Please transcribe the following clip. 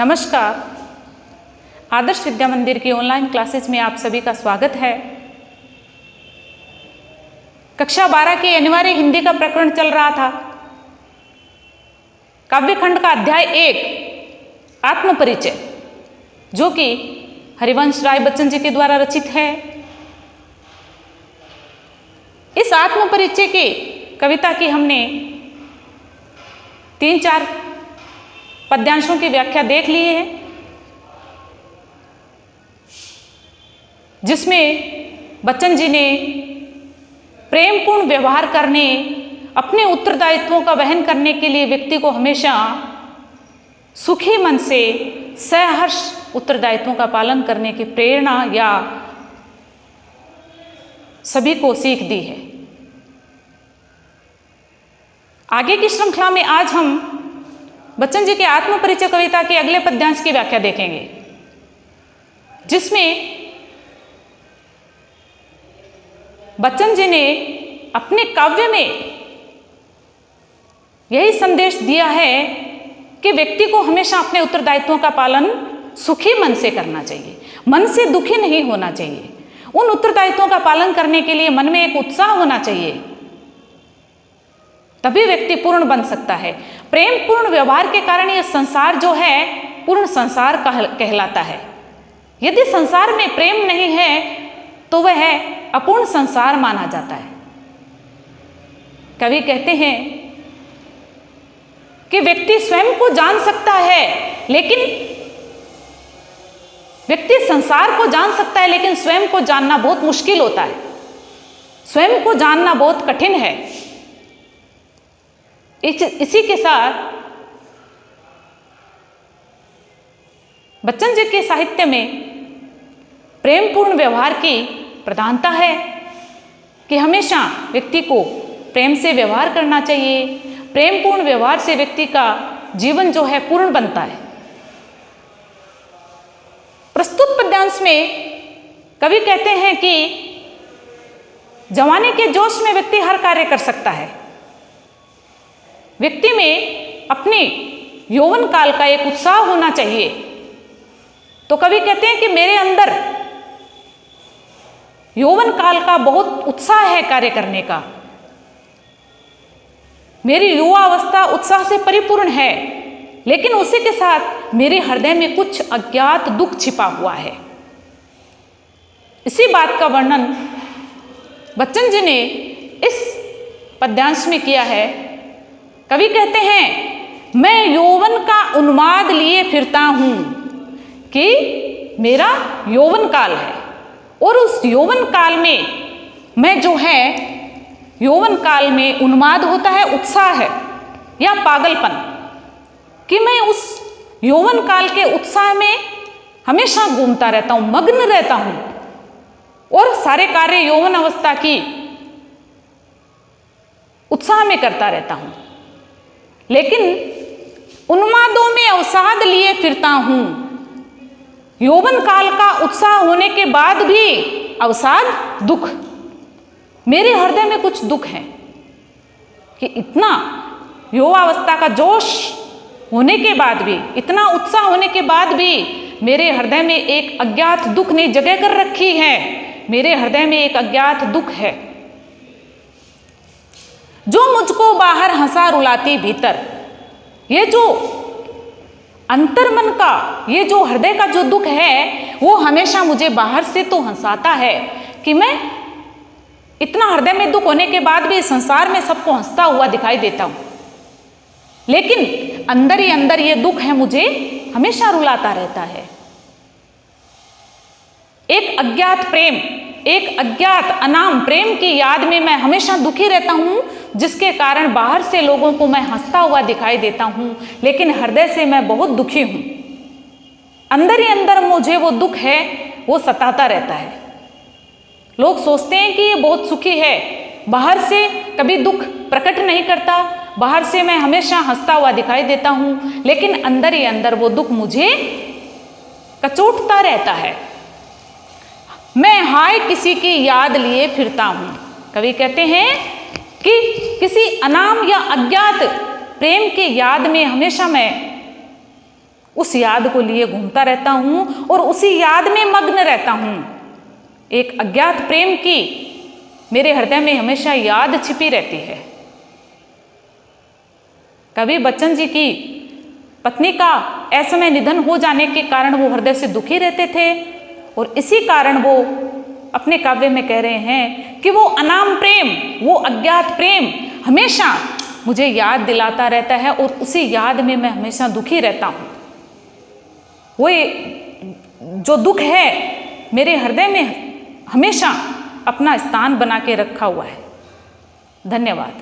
नमस्कार। आदर्श विद्या मंदिर की ऑनलाइन क्लासेस में आप सभी का स्वागत है। कक्षा 12 के अनिवार्य हिंदी का प्रकरण चल रहा था। काव्यखंड का अध्याय 1 आत्मपरिचय, जो कि हरिवंश राय बच्चन जी के द्वारा रचित है। इस आत्मपरिचय की कविता की हमने 3-4 पद्यांशों की व्याख्या देख ली है, जिसमें बच्चन जी ने प्रेमपूर्ण व्यवहार करने, अपने उत्तरदायित्वों का वहन करने के लिए व्यक्ति को हमेशा सुखी मन से सहर्ष उत्तरदायित्वों का पालन करने की प्रेरणा या सभी को सीख दी है। आगे की श्रृंखला में आज हम बच्चन जी के आत्मपरिचय कविता के अगले पद्यांश की व्याख्या देखेंगे, जिसमें बच्चन जी ने अपने काव्य में यही संदेश दिया है कि व्यक्ति को हमेशा अपने उत्तरदायित्वों का पालन सुखी मन से करना चाहिए, मन से दुखी नहीं होना चाहिए। उन उत्तरदायित्वों का पालन करने के लिए मन में एक उत्साह होना चाहिए, तभी व्यक्ति पूर्ण बन सकता है। प्रेम पूर्ण व्यवहार के कारण यह संसार जो है पूर्ण संसार कहलाता है। यदि संसार में प्रेम नहीं है तो वह अपूर्ण संसार माना जाता है। कवि कहते हैं कि व्यक्ति स्वयं को जान सकता है, लेकिन व्यक्ति संसार को जान सकता है, लेकिन स्वयं को जानना बहुत मुश्किल होता है। स्वयं को जानना बहुत कठिन है। इसी के साथ बच्चन जी के साहित्य में प्रेमपूर्ण व्यवहार की प्रधानता है कि हमेशा व्यक्ति को प्रेम से व्यवहार करना चाहिए। प्रेमपूर्ण व्यवहार से व्यक्ति का जीवन जो है पूर्ण बनता है। प्रस्तुत पद्यांश में कवि कहते हैं कि जवानी के जोश में व्यक्ति हर कार्य कर सकता है। व्यक्ति में अपने यौवन काल का एक उत्साह होना चाहिए। तो कवि कहते हैं कि मेरे अंदर यौवन काल का बहुत उत्साह है कार्य करने का। मेरी युवा अवस्था उत्साह से परिपूर्ण है, लेकिन उसी के साथ मेरे हृदय में कुछ अज्ञात दुख छिपा हुआ है। इसी बात का वर्णन बच्चन जी ने इस पद्यांश में किया है। कवि कहते हैं, मैं यौवन का उन्माद लिए फिरता हूं कि मेरा यौवन काल है, और उस यौवन काल में मैं जो है यौवन काल में उन्माद होता है, उत्साह है या पागलपन, कि मैं उस यौवन काल के उत्साह में हमेशा घूमता रहता हूं, मग्न रहता हूं, और सारे कार्य यौवन अवस्था की उत्साह में करता रहता हूं। लेकिन उन्मादों में अवसाद लिए फिरता हूं। यौवन काल का उत्साह होने के बाद भी अवसाद, दुख, मेरे हृदय में कुछ दुख है कि इतना युवावस्था का जोश होने के बाद भी, इतना उत्साह होने के बाद भी मेरे हृदय में एक अज्ञात दुख ने जगह कर रखी है। मेरे हृदय में एक अज्ञात दुख है जो मुझको बाहर हंसा रुलाती भीतर। ये जो अंतर्मन का, ये जो हृदय का जो दुख है, वो हमेशा मुझे बाहर से तो हंसाता है कि मैं इतना हृदय में दुख होने के बाद भी संसार में सबको हंसता हुआ दिखाई देता हूं, लेकिन अंदर ही अंदर ये दुख है मुझे हमेशा रुलाता रहता है। एक अज्ञात प्रेम, एक अज्ञात अनाम प्रेम की याद में मैं हमेशा दुखी रहता हूं, जिसके कारण बाहर से लोगों को मैं हंसता हुआ दिखाई देता हूं, लेकिन हृदय से मैं बहुत दुखी हूं। अंदर ही अंदर मुझे वो दुख है, वो सताता रहता है। लोग सोचते हैं कि ये बहुत सुखी है, बाहर से कभी दुख प्रकट नहीं करता, बाहर से मैं हमेशा हंसता हुआ दिखाई देता हूं, लेकिन अंदर ही अंदर वो दुख मुझे कचोटता रहता है। मैं हाय किसी की याद लिए फिरता हूं। कवि कहते हैं कि किसी अनाम या अज्ञात प्रेम की याद में हमेशा मैं उस याद को लिए घूमता रहता हूँ और उसी याद में मग्न रहता हूँ। एक अज्ञात प्रेम की मेरे हृदय में हमेशा याद छिपी रहती है। कवि बच्चन जी की पत्नी का असमय निधन हो जाने के कारण वो हृदय से दुखी रहते थे और इसी कारण वो अपने काव्य में कह रहे हैं कि वो अनाम प्रेम, वो अज्ञात प्रेम हमेशा मुझे याद दिलाता रहता है और उसी याद में मैं हमेशा दुखी रहता हूँ। वो जो दुख है मेरे हृदय में हमेशा अपना स्थान बना के रखा हुआ है। धन्यवाद।